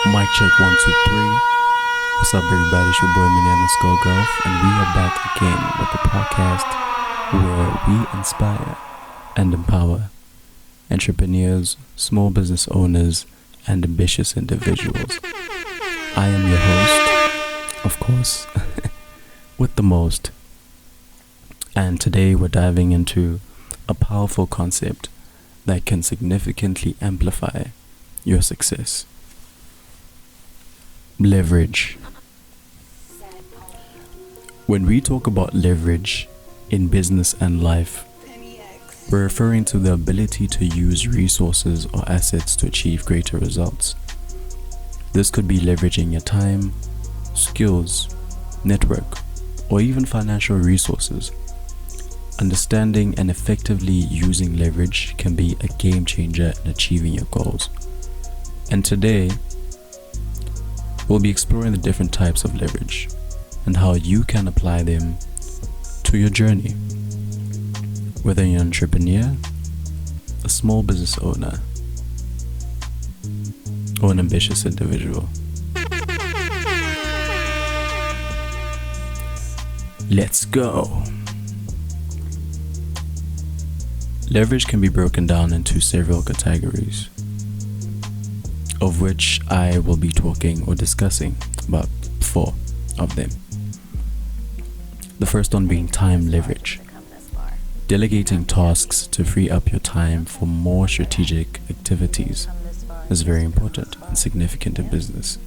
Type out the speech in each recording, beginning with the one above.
Mic check 1 2 3. What's up, everybody? It's your boy Minnie Golf, and we are back again with the podcast where we inspire and empower entrepreneurs, small business owners, and ambitious individuals. I am your host, of course, with the most. And today we're diving into a powerful concept that can significantly amplify your success. Leverage. When we talk about leverage in business and life, we're referring to the ability to use resources or assets to achieve greater results. This could be leveraging your time, skills, network, or even financial resources. Understanding and effectively using leverage can be a game changer in achieving your goals. And today, we'll be exploring the different types of leverage and how you can apply them to your journey. Whether you're an entrepreneur, a small business owner, or an ambitious individual. Let's go! Leverage can be broken down into several categories, of which I will be talking or discussing about 4 of them. The first one being time leverage. Delegating tasks to free up your time for more strategic activities is very important and significant in business.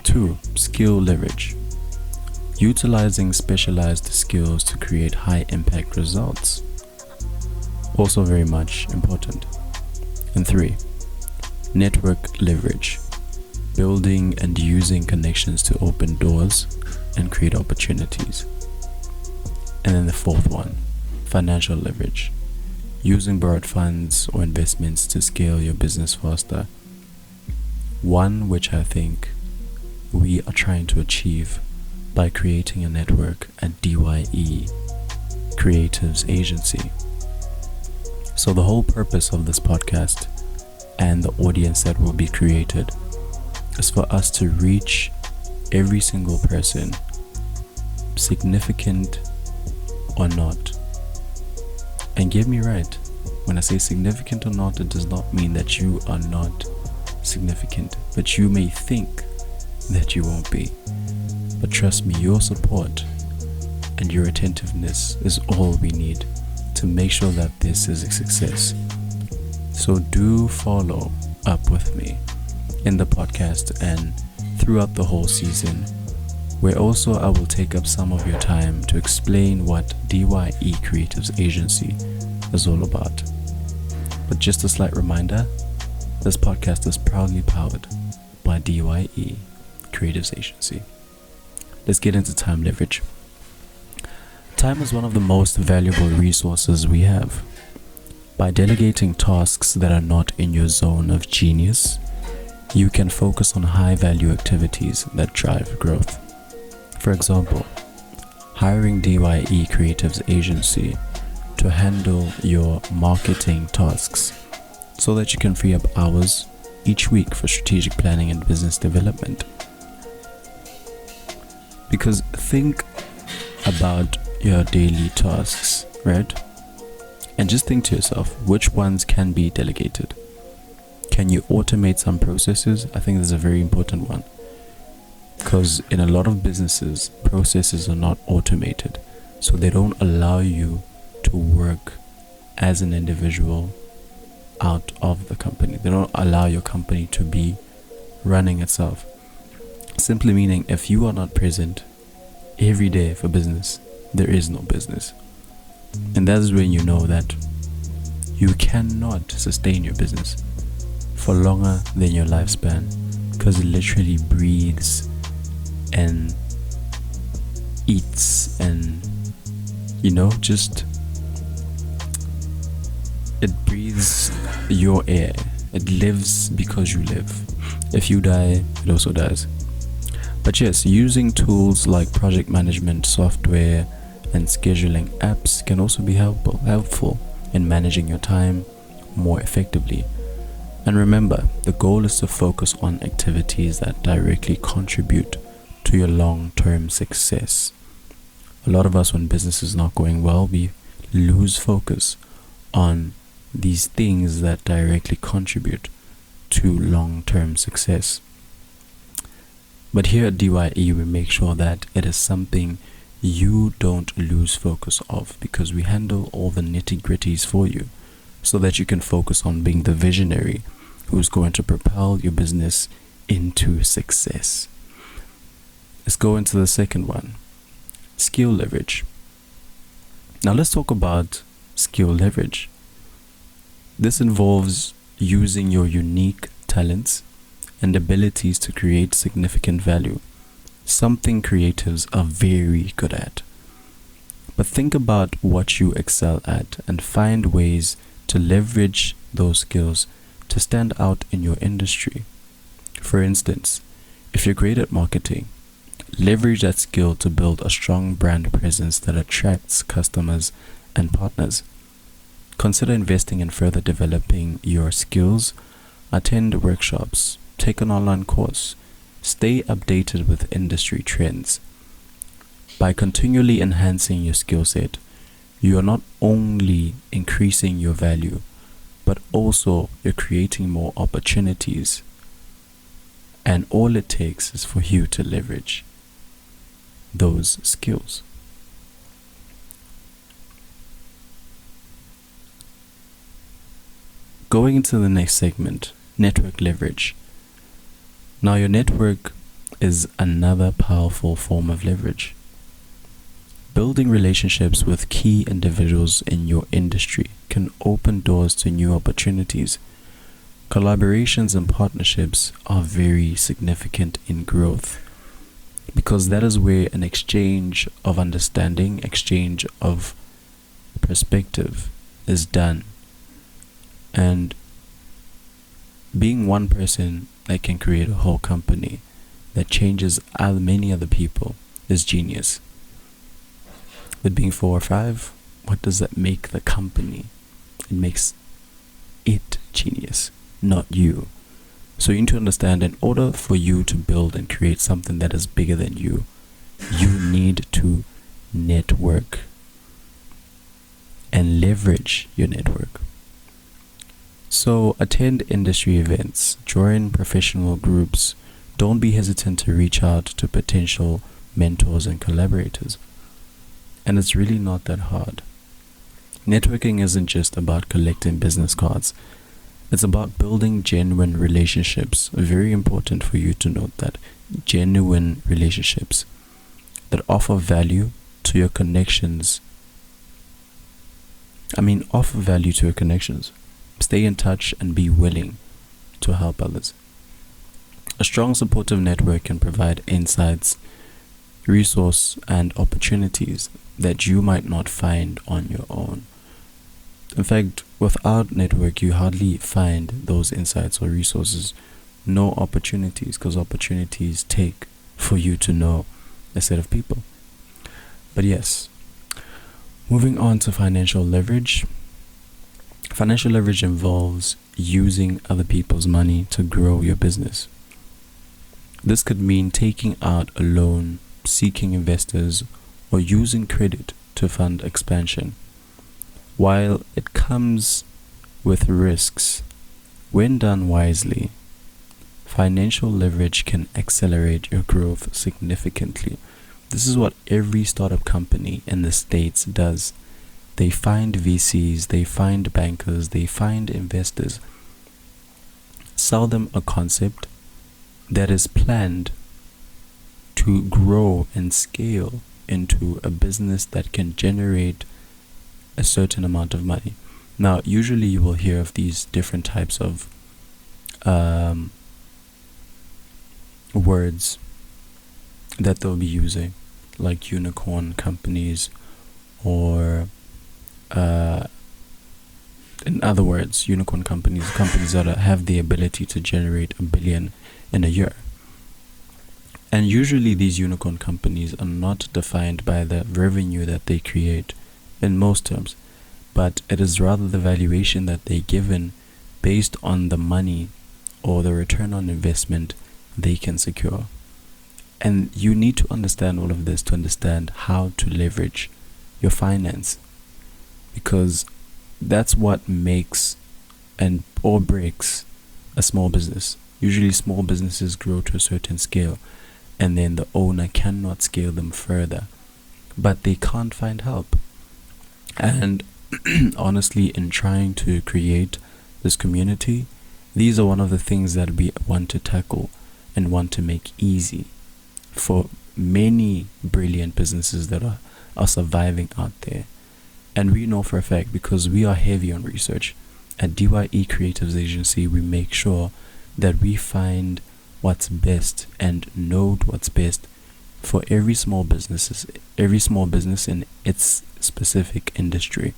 2. Skill leverage. Utilizing specialized skills to create high impact results. Also very much important. And 3. Network leverage. Building and using connections to open doors and create opportunities. And then the 4th one, financial leverage. Using borrowed funds or investments to scale your business faster. One which I think we are trying to achieve by creating a network at DYE Creatives Agency. So the whole purpose of this podcast and the audience that will be created is for us to reach every single person, significant or not. And get me right, when I say significant or not, it does not mean that you are not significant, but you may think that you won't be. But trust me, your support and your attentiveness is all we need to make sure that this is a success. So do follow up with me in the podcast and throughout the whole season, where also I will take up some of your time to explain what DYE Creatives Agency is all about. But just a slight reminder, this podcast is proudly powered by DYE Creatives Agency. Let's get into time leverage. Time is one of the most valuable resources we have. By delegating tasks that are not in your zone of genius, you can focus on high-value activities that drive growth. For example, hiring DYE Creatives Agency to handle your marketing tasks so that you can free up hours each week for strategic planning and business development. Because think about your daily tasks, right? And just think to yourself, which ones can be delegated? Can you automate some processes? I think this is a very important one. Because in a lot of businesses, processes are not automated. So they don't allow you to work as an individual out of the company. They don't allow your company to be running itself. Simply meaning, if you are not present every day for business, there is no business. And that is when you know that you cannot sustain your business for longer than your lifespan, because it literally breathes and eats and just it breathes your air. It lives because you live. If you die, it also dies. But yes, using tools like project management software and scheduling apps can also be helpful in managing your time more effectively. And remember, the goal is to focus on activities that directly contribute to your long-term success. A lot of us, when business is not going well, we lose focus on these things that directly contribute to long-term success. But here at DYE, we make sure that it is something you don't lose focus of, because we handle all the nitty-gritties for you so that you can focus on being the visionary who's going to propel your business into success. Let's go into the second one, skill leverage. Now let's talk about skill leverage. This involves using your unique talents and abilities to create significant value, something creatives are very good at. But think about what you excel at and find ways to leverage those skills to stand out in your industry. For instance, if you're great at marketing, leverage that skill to build a strong brand presence that attracts customers and partners. Consider investing in further developing your skills. Attend workshops, take an online course, stay updated with industry trends. By continually enhancing your skill set, you are not only increasing your value, but also you're creating more opportunities. And all it takes is for you to leverage those skills. Going into the next segment, network leverage. Now, your network is another powerful form of leverage. Building relationships with key individuals in your industry can open doors to new opportunities. Collaborations and partnerships are very significant in growth, because that is where an exchange of understanding, exchange of perspective is done. And being one person that can create a whole company that changes many other people is genius. But being 4 or 5, what does that make the company? It makes it genius, not you. So you need to understand, in order for you to build and create something that is bigger than you, you need to network and leverage your network. So attend industry events, join professional groups. Don't be hesitant to reach out to potential mentors and collaborators. And it's really not that hard. Networking isn't just about collecting business cards. It's about building genuine relationships. Very important for you to note that. Genuine relationships that offer value to your connections. Offer value to your connections. Stay in touch and be willing to help others. A strong supportive network can provide insights, resource, and opportunities that you might not find on your own. In fact, without network, you hardly find those insights or resources. No opportunities, because opportunities take for you to know a set of people. But yes, moving on to financial leverage. Financial leverage involves using other people's money to grow your business. This could mean taking out a loan, seeking investors, or using credit to fund expansion. While it comes with risks, when done wisely, financial leverage can accelerate your growth significantly. This is what every startup company in the States does. They find VCs, they find bankers, they find investors, sell them a concept that is planned to grow and scale into a business that can generate a certain amount of money. Now, usually you will hear of these different types of words that they'll be using, like unicorn companies, or in other words, unicorn companies that have the ability to generate $1 billion in a year. And usually these unicorn companies are not defined by the revenue that they create in most terms, but it is rather the valuation that they're given based on the money or the return on investment they can secure. And you need to understand all of this to understand how to leverage your finance, because that's what makes and or breaks a small business. Usually small businesses grow to a certain scale and then the owner cannot scale them further, but they can't find help. And honestly, in trying to create this community, these are one of the things that we want to tackle and want to make easy for many brilliant businesses that are surviving out there. And we know for a fact, because we are heavy on research at DYE Creatives Agency, we make sure that we find what's best and know what's best for every small business in its specific industry,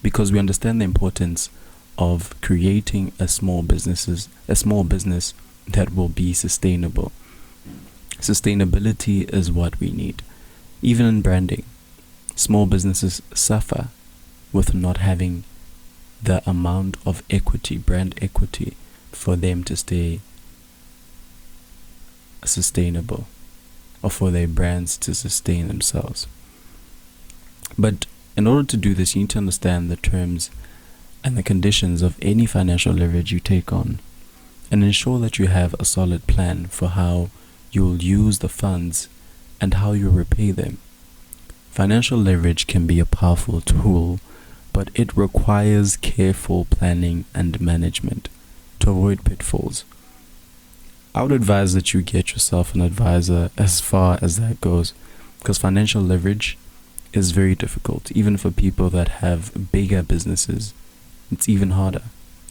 because we understand the importance of creating a small business that will be sustainable. Sustainability is what we need. Even in branding, small businesses suffer with not having the amount of equity, brand equity, for them to stay sustainable, or for their brands to sustain themselves. But in order to do this, you need to understand the terms and the conditions of any financial leverage you take on, and ensure that you have a solid plan for how you'll use the funds and how you'll repay them. Financial leverage can be a powerful tool, but it requires careful planning and management to avoid pitfalls. I would advise that you get yourself an advisor as far as that goes, because financial leverage is very difficult. Even for people that have bigger businesses, it's even harder,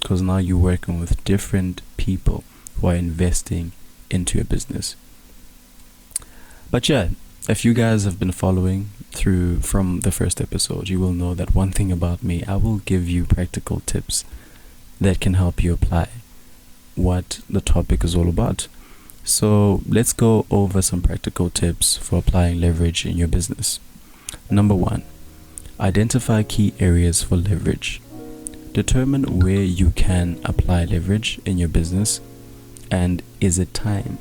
because now you're working with different people who are investing into your business. But yeah, if you guys have been following through from the first episode, you will know that one thing about me, I will give you practical tips that can help you apply what the topic is all about. So let's go over some practical tips for applying leverage in your business. Number 1, identify key areas for leverage. Determine where you can apply leverage in your business, and is it time?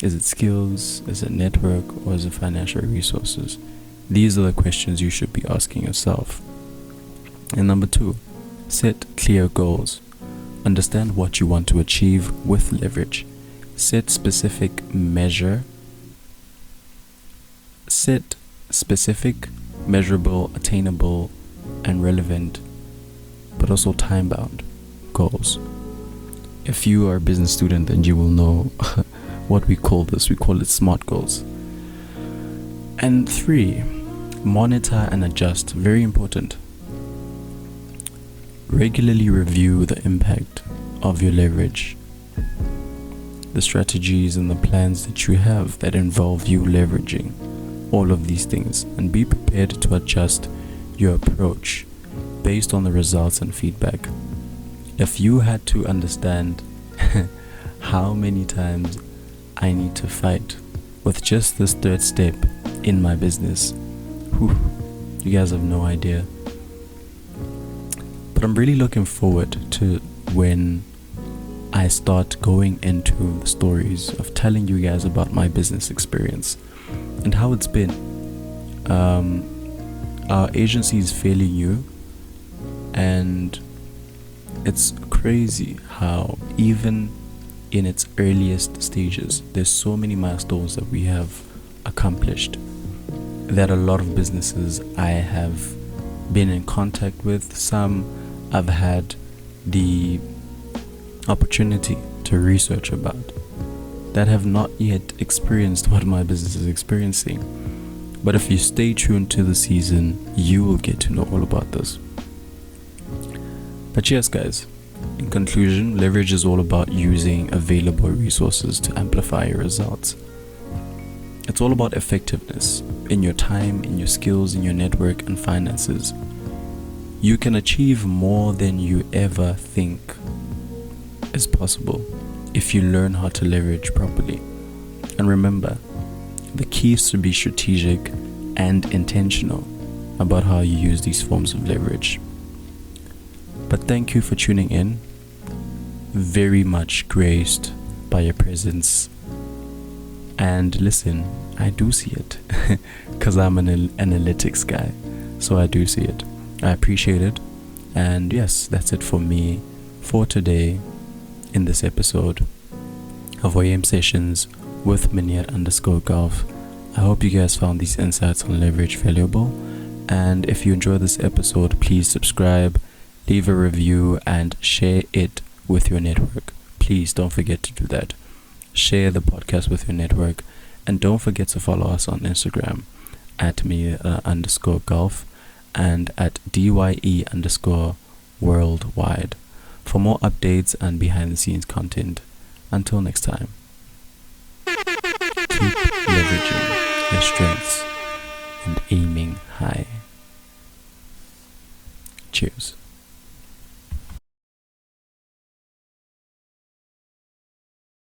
Is it skills? Is it network? Or is it financial resources? These are the questions you should be asking yourself. And number 2, set clear goals. Understand what you want to achieve with leverage. Set specific, measurable, attainable, and relevant, but also time-bound goals. If you are a business student, then you will know what we call this. We call it SMART goals. And 3, monitor and adjust. Very important. Regularly review the impact of your leverage, the strategies and the plans that you have that involve you leveraging all of these things, and be prepared to adjust your approach based on the results and feedback. If you had to understand how many times I need to fight with just this third step in my business, you guys have no idea. But I'm really looking forward to when I start going into the stories of telling you guys about my business experience and how it's been. Our agency is fairly new, and it's crazy how even in its earliest stages, there's so many milestones that we have accomplished that a lot of businesses I have been in contact with, some I've had the opportunity to research about, that have not yet experienced what my business is experiencing. But if you stay tuned to the season, you will get to know all about this. But yes, guys, in conclusion, leverage is all about using available resources to amplify your results. It's all about effectiveness in your time, in your skills, in your network and finances. You can achieve more than you ever think is possible if you learn how to leverage properly. And remember, the key is to be strategic and intentional about how you use these forms of leverage. But thank you for tuning in. very much graced by your presence. And listen, I do see it because I'm an analytics guy. So I do see it. I appreciate it. And yes, that's it for me for today in this episode of OEM Sessions with Miniat_golf. I hope you guys found these insights on leverage valuable. And if you enjoyed this episode, please subscribe, leave a review, and share it with your network. Please don't forget to do that. Share the podcast with your network. And don't forget to follow us on Instagram at Miniat_golf and at DYE_worldwide for more updates and behind the scenes content. Until next time, keep leveraging your strengths and aiming high. Cheers.